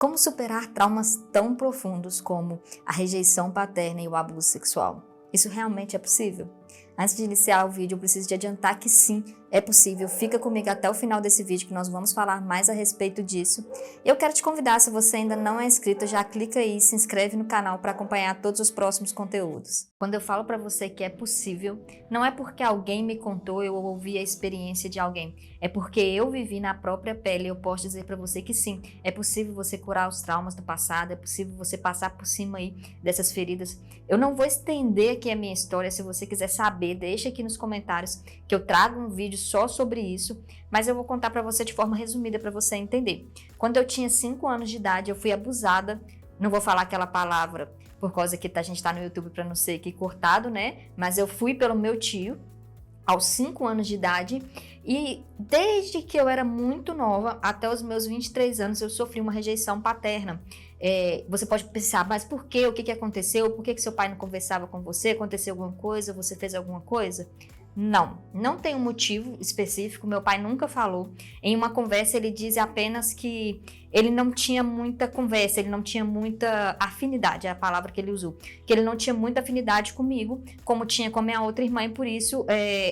Como superar traumas tão profundos como a rejeição paterna e o abuso sexual? Isso realmente é possível? Antes de iniciar o vídeo, eu preciso de adiantar que sim, é possível. Fica comigo até o final desse vídeo que nós vamos falar mais a respeito disso. E eu quero te convidar, se você ainda não é inscrito, já clica aí e se inscreve no canal para acompanhar todos os próximos conteúdos. Quando eu falo para você que é possível, não é porque alguém me contou, eu ouvi a experiência de alguém. É porque eu vivi na própria pele e eu posso dizer para você que sim, é possível você curar os traumas do passado, é possível você passar por cima aí dessas feridas. Eu não vou estender aqui a minha história, se você quiser saber, deixa aqui nos comentários que eu trago um vídeo só sobre isso, mas eu vou contar para você de forma resumida para você entender. Quando eu tinha 5 anos de idade, eu fui abusada, não vou falar aquela palavra por causa que a gente tá no YouTube para não ser aqui cortado, né? Mas eu fui pelo meu tio aos 5 anos de idade e desde que eu era muito nova, até os meus 23 anos, eu sofri uma rejeição paterna. Você pode pensar, mas por quê? O que aconteceu? Por que seu pai não conversava com você? Aconteceu alguma coisa? Você fez alguma coisa? Não tem um motivo específico, meu pai nunca falou. Em uma conversa ele diz apenas que ele não tinha muita conversa, ele não tinha muita afinidade, é a palavra que ele usou, que ele não tinha muita afinidade comigo, como tinha com a minha outra irmã, e por isso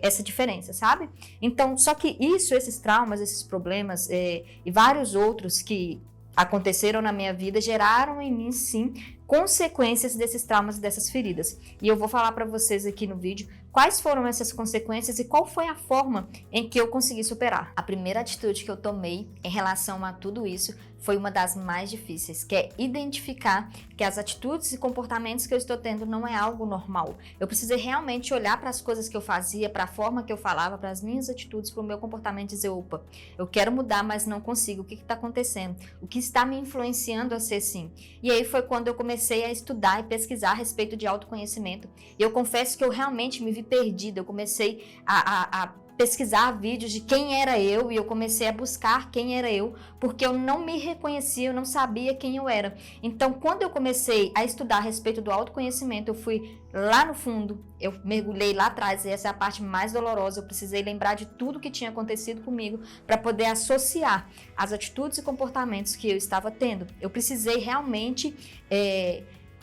essa diferença, sabe? Então, só que esses traumas, esses problemas e vários outros que aconteceram na minha vida geraram em mim, sim, consequências desses traumas e dessas feridas. E eu vou falar para vocês aqui no vídeo quais foram essas consequências e qual foi a forma em que eu consegui superar. A primeira atitude que eu tomei em relação a tudo isso foi uma das mais difíceis, que é identificar que as atitudes e comportamentos que eu estou tendo não é algo normal. Eu precisei realmente olhar para as coisas que eu fazia, para a forma que eu falava, para as minhas atitudes, para o meu comportamento e dizer, opa, eu quero mudar, mas não consigo. O que está acontecendo? O que está me influenciando a ser assim? E aí foi quando eu comecei a estudar e pesquisar a respeito de autoconhecimento. E eu confesso que eu realmente me vi perdida. Eu comecei a pesquisar vídeos de quem era eu e eu comecei a buscar quem era eu, porque eu não me reconhecia, eu não sabia quem eu era. Então, quando eu comecei a estudar a respeito do autoconhecimento, eu fui lá no fundo, eu mergulhei lá atrás, e essa é a parte mais dolorosa. Eu precisei lembrar de tudo que tinha acontecido comigo para poder associar as atitudes e comportamentos que eu estava tendo. Eu precisei realmente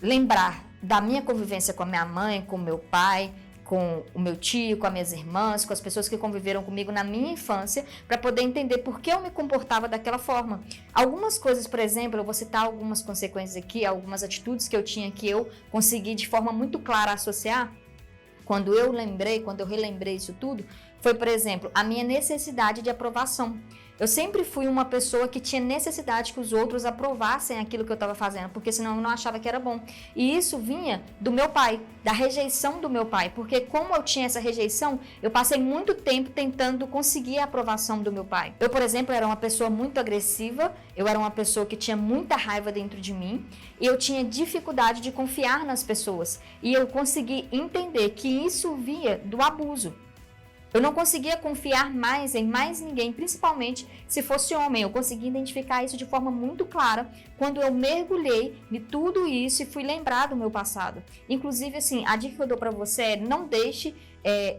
lembrar da minha convivência com a minha mãe, com o meu pai, com o meu tio, com as minhas irmãs, com as pessoas que conviveram comigo na minha infância, para poder entender por que eu me comportava daquela forma. Algumas coisas, por exemplo, eu vou citar algumas consequências aqui, algumas atitudes que eu tinha que eu consegui de forma muito clara associar. Quando eu relembrei isso tudo, foi, por exemplo, a minha necessidade de aprovação. Eu sempre fui uma pessoa que tinha necessidade que os outros aprovassem aquilo que eu estava fazendo, porque senão eu não achava que era bom. E isso vinha do meu pai, da rejeição do meu pai, porque como eu tinha essa rejeição, eu passei muito tempo tentando conseguir a aprovação do meu pai. Eu, por exemplo, era uma pessoa muito agressiva, eu era uma pessoa que tinha muita raiva dentro de mim, e eu tinha dificuldade de confiar nas pessoas. E eu consegui entender que isso vinha do abuso. Eu não conseguia confiar mais em mais ninguém, principalmente se fosse homem. Eu consegui identificar isso de forma muito clara quando eu mergulhei em tudo isso e fui lembrar do meu passado. Inclusive, assim, a dica que eu dou para você é não deixe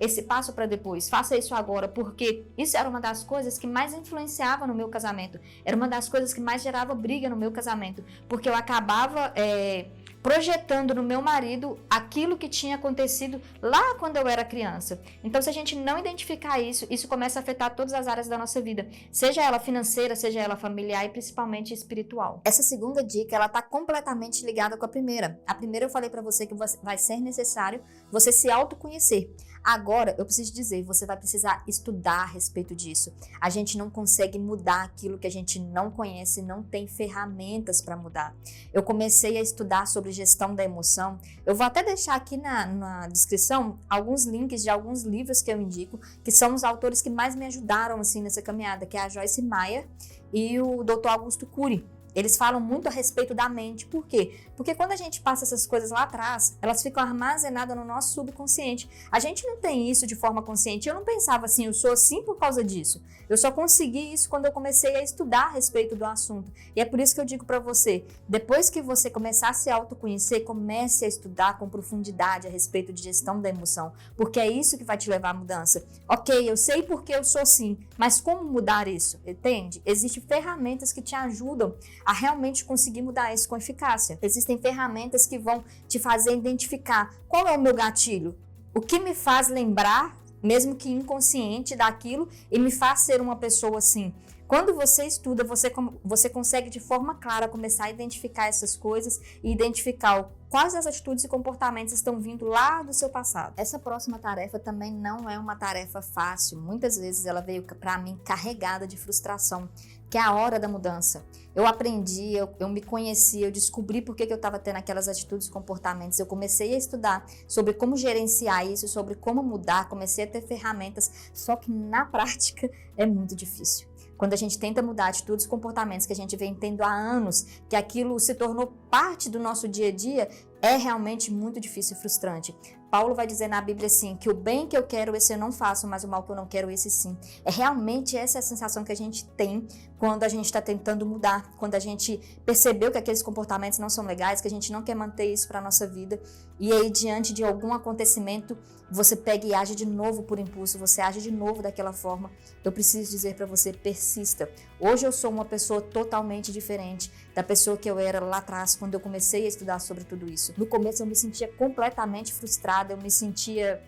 esse passo para depois. Faça isso agora, porque isso era uma das coisas que mais influenciava no meu casamento. Era uma das coisas que mais gerava briga no meu casamento, porque eu acabava projetando no meu marido aquilo que tinha acontecido lá quando eu era criança. Então, se a gente não identificar isso, isso começa a afetar todas as áreas da nossa vida, seja ela financeira, seja ela familiar e principalmente espiritual. Essa segunda dica, ela está completamente ligada com a primeira. A primeira eu falei para você que vai ser necessário você se autoconhecer. Agora, eu preciso dizer, você vai precisar estudar a respeito disso. A gente não consegue mudar aquilo que a gente não conhece, não tem ferramentas para mudar. Eu comecei a estudar sobre gestão da emoção. Eu vou até deixar aqui na descrição alguns links de alguns livros que eu indico, que são os autores que mais me ajudaram assim nessa caminhada, que é a Joyce Meyer e o Dr. Augusto Cury. Eles falam muito a respeito da mente. Por quê? Porque quando a gente passa essas coisas lá atrás, elas ficam armazenadas no nosso subconsciente. A gente não tem isso de forma consciente. Eu não pensava assim, eu sou assim por causa disso. Eu só consegui isso quando eu comecei a estudar a respeito do assunto. E é por isso que eu digo para você, depois que você começar a se autoconhecer, comece a estudar com profundidade a respeito de gestão da emoção. Porque é isso que vai te levar à mudança. Ok, eu sei porque eu sou assim, mas como mudar isso? Entende? Existem ferramentas que te ajudam a realmente conseguir mudar isso com eficácia. Existem ferramentas que vão te fazer identificar qual é o meu gatilho, o que me faz lembrar, mesmo que inconsciente, daquilo e me faz ser uma pessoa assim. Quando você estuda, você consegue de forma clara começar a identificar essas coisas e identificar quais as atitudes e comportamentos estão vindo lá do seu passado. Essa próxima tarefa também não é uma tarefa fácil. Muitas vezes ela veio para mim carregada de frustração, que é a hora da mudança. Eu aprendi, eu me conheci, eu descobri por que eu estava tendo aquelas atitudes e comportamentos. Eu comecei a estudar sobre como gerenciar isso, sobre como mudar, comecei a ter ferramentas, só que na prática é muito difícil. Quando a gente tenta mudar atitudes e comportamentos que a gente vem tendo há anos, que aquilo se tornou parte do nosso dia a dia, é realmente muito difícil e frustrante. Paulo vai dizer na Bíblia assim, que o bem que eu quero, esse eu não faço, mas o mal que eu não quero, esse sim. É realmente essa a sensação que a gente tem quando a gente está tentando mudar, quando a gente percebeu que aqueles comportamentos não são legais, que a gente não quer manter isso para a nossa vida, e aí diante de algum acontecimento, você pega e age de novo por impulso, você age de novo daquela forma. Eu preciso dizer para você, persista. Hoje eu sou uma pessoa totalmente diferente da pessoa que eu era lá atrás, quando eu comecei a estudar sobre tudo isso. No começo eu me sentia completamente frustrada, eu me sentia...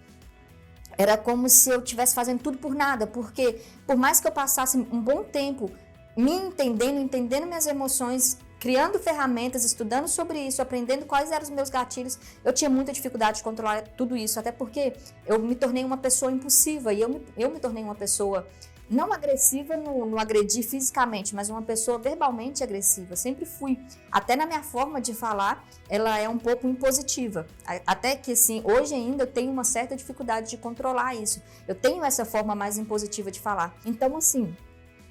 Era como se eu estivesse fazendo tudo por nada, porque por mais que eu passasse um bom tempo me entendendo minhas emoções, criando ferramentas, estudando sobre isso, aprendendo quais eram os meus gatilhos, eu tinha muita dificuldade de controlar tudo isso, até porque eu me tornei uma pessoa impulsiva e eu me tornei uma pessoa não agressiva no agredir fisicamente, mas uma pessoa verbalmente agressiva. Sempre fui. Até na minha forma de falar, ela é um pouco impositiva. Até que, assim, hoje ainda eu tenho uma certa dificuldade de controlar isso. Eu tenho essa forma mais impositiva de falar. Então, assim,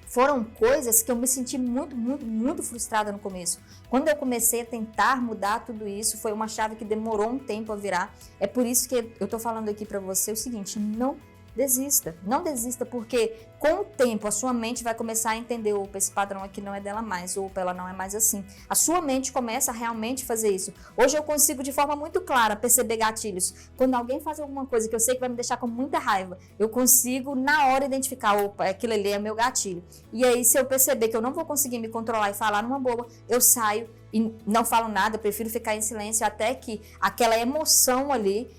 foram coisas que eu me senti muito frustrada no começo. Quando eu comecei a tentar mudar tudo isso, foi uma chave que demorou um tempo a virar. É por isso que eu tô falando aqui para você o seguinte, não desista, porque com o tempo a sua mente vai começar a entender, opa, esse padrão aqui não é dela mais, opa, ela não é mais assim. A sua mente começa a realmente fazer isso. Hoje eu consigo de forma muito clara perceber gatilhos. Quando alguém faz alguma coisa que eu sei que vai me deixar com muita raiva, eu consigo na hora identificar, opa, aquilo ali é meu gatilho. E aí se eu perceber que eu não vou conseguir me controlar e falar numa boa, eu saio e não falo nada, prefiro ficar em silêncio até que aquela emoção ali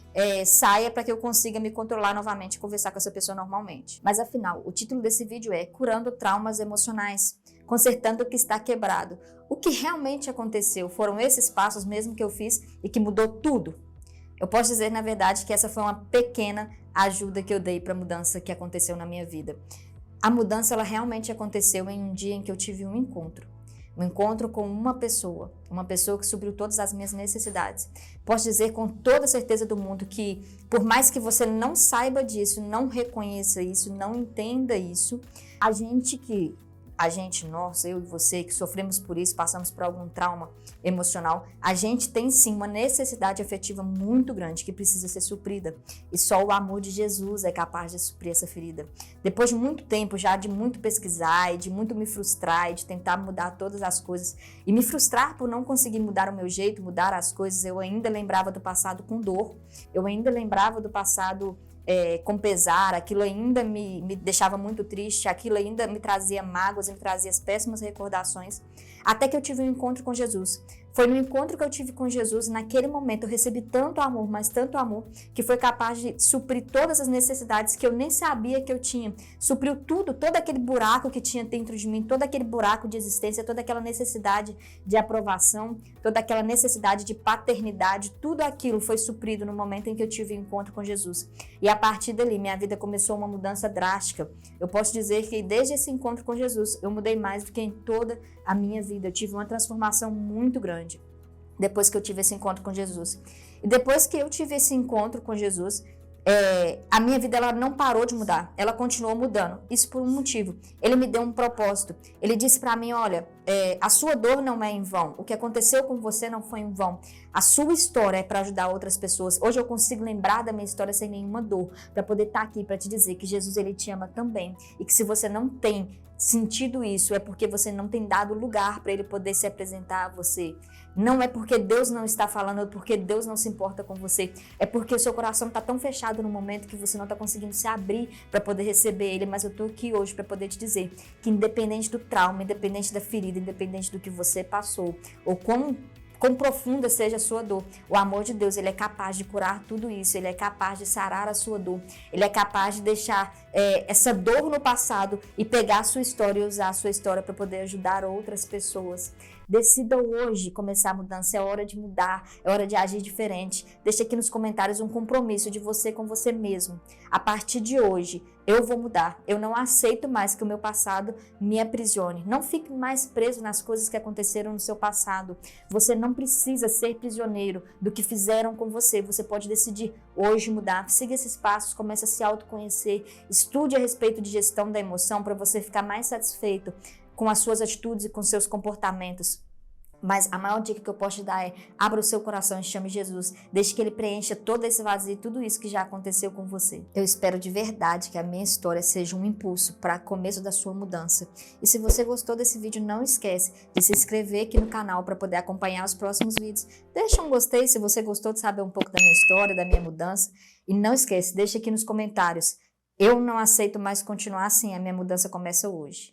saia para que eu consiga me controlar novamente e conversar com essa pessoa normalmente. Mas afinal, o título desse vídeo é Curando Traumas Emocionais, Consertando o que está quebrado. O que realmente aconteceu? Foram esses passos mesmo que eu fiz e que mudou tudo? Eu posso dizer, na verdade, que essa foi uma pequena ajuda que eu dei para a mudança que aconteceu na minha vida. A mudança, ela realmente aconteceu em um dia em que eu tive um encontro com uma pessoa que supriu todas as minhas necessidades. Posso dizer com toda a certeza do mundo que, por mais que você não saiba disso, não reconheça isso, não entenda isso, nós, eu e você, que sofremos por isso, passamos por algum trauma emocional, a gente tem sim uma necessidade afetiva muito grande que precisa ser suprida. E só o amor de Jesus é capaz de suprir essa ferida. Depois de muito tempo já de muito pesquisar e de muito me frustrar e de tentar mudar todas as coisas e me frustrar por não conseguir mudar o meu jeito, mudar as coisas, eu ainda lembrava do passado com dor, eu ainda lembrava do passado com pesar, aquilo ainda me deixava muito triste, aquilo ainda me trazia mágoas, me trazia as péssimas recordações, até que eu tive um encontro com Jesus. Foi no encontro que eu tive com Jesus, naquele momento eu recebi tanto amor, mas tanto amor, que foi capaz de suprir todas as necessidades que eu nem sabia que eu tinha. Supriu tudo, todo aquele buraco que tinha dentro de mim, todo aquele buraco de existência, toda aquela necessidade de aprovação, toda aquela necessidade de paternidade, tudo aquilo foi suprido no momento em que eu tive o encontro com Jesus. E a partir dali, minha vida começou uma mudança drástica. Eu posso dizer que desde esse encontro com Jesus, eu mudei mais do que em toda a minha vida. Eu tive uma transformação muito grande depois que eu tive esse encontro com Jesus. E depois que eu tive esse encontro com Jesus, a minha vida ela não parou de mudar, ela continuou mudando. Isso por um motivo. Ele me deu um propósito. Ele disse para mim, olha, a sua dor não é em vão. O que aconteceu com você não foi em vão. A sua história é para ajudar outras pessoas. Hoje eu consigo lembrar da minha história sem nenhuma dor, para poder estar aqui para te dizer que Jesus ele te ama também e que se você não tem sentido isso, é porque você não tem dado lugar para ele poder se apresentar a você. Não é porque Deus não está falando, é porque Deus não se importa com você. É porque o seu coração está tão fechado no momento que você não está conseguindo se abrir para poder receber ele. Mas eu estou aqui hoje para poder te dizer que independente do trauma, independente da ferida, vida, independente do que você passou, ou quão profunda seja a sua dor. O amor de Deus, ele é capaz de curar tudo isso, ele é capaz de sarar a sua dor, ele é capaz de deixar essa dor no passado e pegar a sua história e usar a sua história para poder ajudar outras pessoas. Decida hoje começar a mudança, é hora de mudar, é hora de agir diferente. Deixa aqui nos comentários um compromisso de você com você mesmo. A partir de hoje, eu vou mudar. Eu não aceito mais que o meu passado me aprisione. Não fique mais preso nas coisas que aconteceram no seu passado. Você não precisa ser prisioneiro do que fizeram com você. Você pode decidir hoje mudar. Siga esses passos, comece a se autoconhecer. Estude a respeito de gestão da emoção para você ficar mais satisfeito com as suas atitudes e com seus comportamentos. Mas a maior dica que eu posso te dar é: abra o seu coração e chame Jesus. Deixe que ele preencha todo esse vazio e tudo isso que já aconteceu com você. Eu espero de verdade que a minha história seja um impulso para o começo da sua mudança. E se você gostou desse vídeo, não esquece de se inscrever aqui no canal para poder acompanhar os próximos vídeos. Deixa um gostei se você gostou de saber um pouco da minha história, da minha mudança. E não esquece, deixa aqui nos comentários: eu não aceito mais continuar assim, a minha mudança começa hoje.